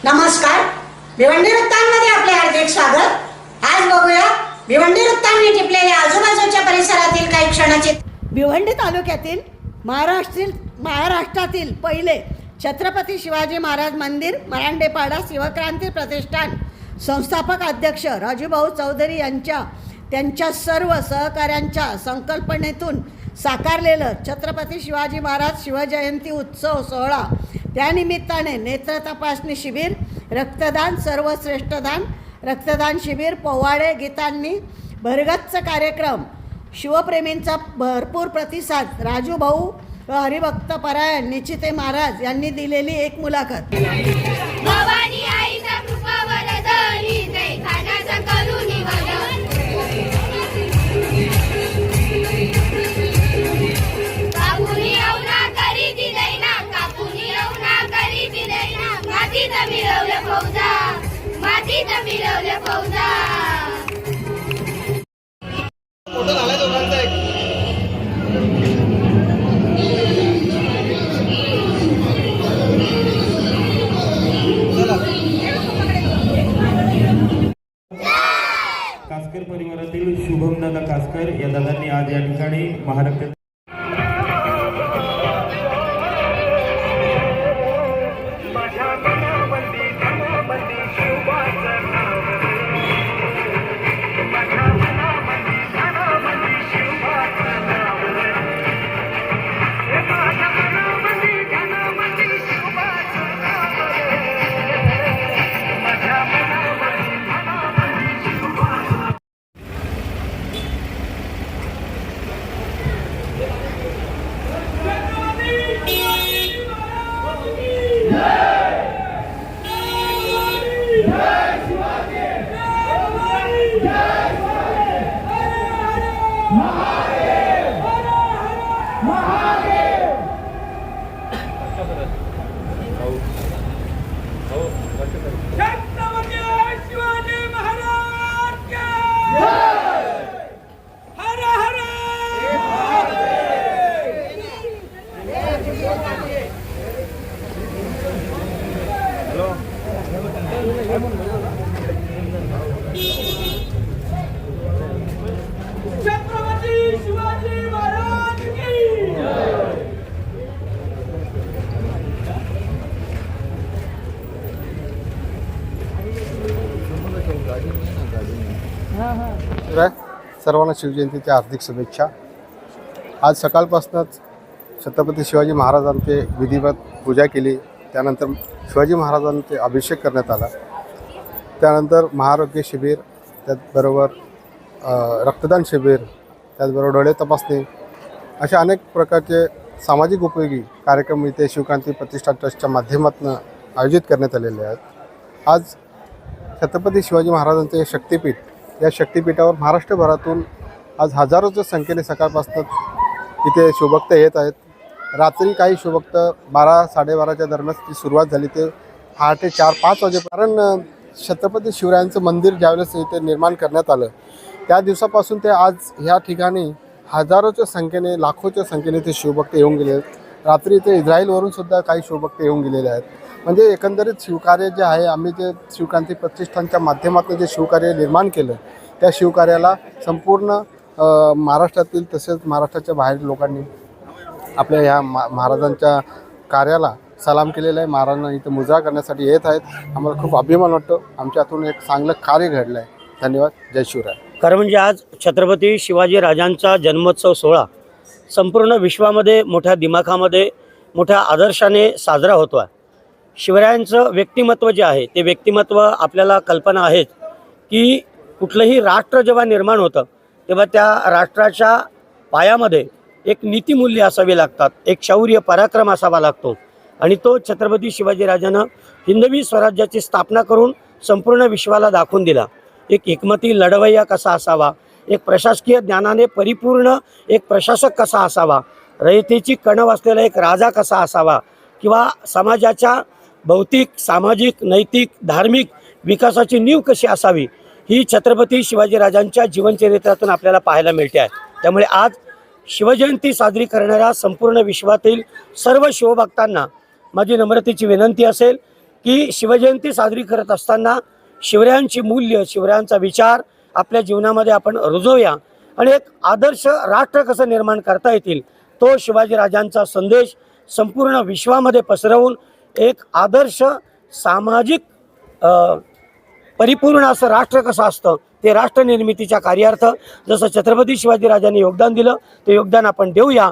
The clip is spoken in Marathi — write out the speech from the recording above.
नमस्कार, भिवंडी वृत्तांमध्ये आपले हार्दिक स्वागत। आज बघूया भिवंडी वृत्तांनी टिपलेल्या आजूबाजूच्या परिसरातील काही क्षणाचे। भिवंडी तालुक्यातील महाराष्ट्रातील पहिले छत्रपती शिवाजी महाराज मंदिर मरांडेपाडा शिवक्रांती प्रतिष्ठान संस्थापक अध्यक्ष राजूभाऊ चौधरी त्यांच्या सर्व सहकाऱ्यांच्या संकल्पनेतून साकारलेलं छत्रपती शिवाजी महाराज शिवजयंती उत्सव सोहळा, त्यानिमित्ताने नेत्र तपासणी शिबिर, रक्तदान, सर्वश्रेष्ठ दान, रक्तदान शिबिर, पोवाडे गीतांनी भरगच्च कार्यक्रम, शिवप्रेमींचा भरपूर प्रतिसाद, राजूभाऊ हरिभक्त परायण निचिते महाराज यांनी दिलेली एक मुलाखत। कासकर परिवारातील शुभम दादा कासकर या दादांनी आज या ठिकाणी महारक्त सर्वांना शिवजयंतीच्या हार्दिक शुभेच्छा। आज सकाळपासूनच छत्रपती शिवाजी महाराजांचे विधिवत पूजा केली, त्यानंतर शिवाजी महाराजांचे अभिषेक करण्यात आला, त्यानंतर महाआरोग्य शिबिर, त्याचबरोबर रक्तदान शिबिर, त्याचबरोबर डोळे तपासणी अशा अनेक प्रकारचे सामाजिक उपयोगी कार्यक्रम इथे शिवक्रांती प्रतिष्ठान ट्रस्टच्या माध्यमातून आयोजित करण्यात आलेले आहेत। आज छत्रपती शिवाजी महाराजांचे हे शक्तिपीठ, या शक्तिपीठावर महाराष्ट्रभरातून आज हजारोच्या संख्येने सकाळपासून इथे शिवभक्त येत आहेत। रात्री काही शिवभक्त 12-12:30च्या दरम्यान ती सुरुवात झाली ते 8 ते 4-5 वाजेपर्यंत। कारण छत्रपती शिवरायांचं मंदिर ज्यावेळेस इथे निर्माण करण्यात आलं त्या दिवसापासून ते आज ह्या ठिकाणी हजारोच्या संख्येने, लाखोच्या संख्येने ते शिवभक्त येऊन गेले आहेत। रात्री इथे इस्रायलवरून सुद्धा काही शिवभक्त येऊन गेलेले आहेत। म्हणजे एकंदरीत शिवकार्य जे आहे, आम्ही जे शिवक्रांती प्रतिष्ठानच्या माध्यमातून जे शिवकार्य निर्माण केलं त्या शिवकार्याला संपूर्ण महाराष्ट्रातील तसेच महाराष्ट्राच्या बाहेर लोकांनी आपल्या ह्या महाराजांच्या कार्याला सलाम केलेला आहे। महाराजांना इथं मुजरा करण्यासाठी येत आहेत। आम्हाला खूप अभिमान वाटतो, आमच्या हातून एक चांगलं कार्य घडलं आहे। धन्यवाद। जय शिवराय। खरं म्हणजे आज छत्रपती शिवाजी राजांचा जन्मोत्सव सोहळा संपूर्ण विश्वामध्ये मोठ्या दिमाखामध्ये मोठ्या आदर्शाने साजरा होतो आहे। शिवरायांचं व्यक्तिमत्व जे आहे ते व्यक्तिमत्व आपल्याला कल्पना आहेत की कुठलंही राष्ट्र जेव्हा निर्माण होतं तेव्हा त्या राष्ट्राच्या पायामध्ये एक नीतिमूल्य असावी लागतात, एक शौर्य पराक्रम असावा लागतो, आणि तो छत्रपती शिवाजी राजानं हिंदवी स्वराज्याची स्थापना करून संपूर्ण विश्वाला दाखवून दिला। एक हिकमती लढवय्या कसा असावा, एक प्रशासकीय ज्ञानाने परिपूर्ण एक प्रशासक कसा असावा, रयतेची कणव असलेला एक राजा कसा असावा, किंवा समाजाच्या भौतिक, सामाजिक, नैतिक, धार्मिक विकासाची नीव कशी असावी, ही छत्रपती शिवाजीराजांच्या जीवनचरित्रातून आपल्याला पाहायला मिळते आहे। त्यामुळे आज शिवजयंती साजरी करणाऱ्या संपूर्ण विश्वातील सर्व शिवभक्तांना माझी नम्रतेची विनंती असेल की शिवजयंती साजरी करत असताना शिवरायांची मूल्य, शिवरायांचा विचार आपल्या जीवनामध्ये आपण रुजवूया आणि एक आदर्श राष्ट्र कसं निर्माण करता येतील तो शिवाजीराजांचा संदेश संपूर्ण विश्वामध्ये पसरवून एक आदर्श सामाजिक परिपूर्ण असं राष्ट्र कसं असतं ते राष्ट्र निर्मितीच्या कार्यार्थ जसं छत्रपती शिवाजीराजांनी योगदान दिलं ते योगदान आपण देऊया.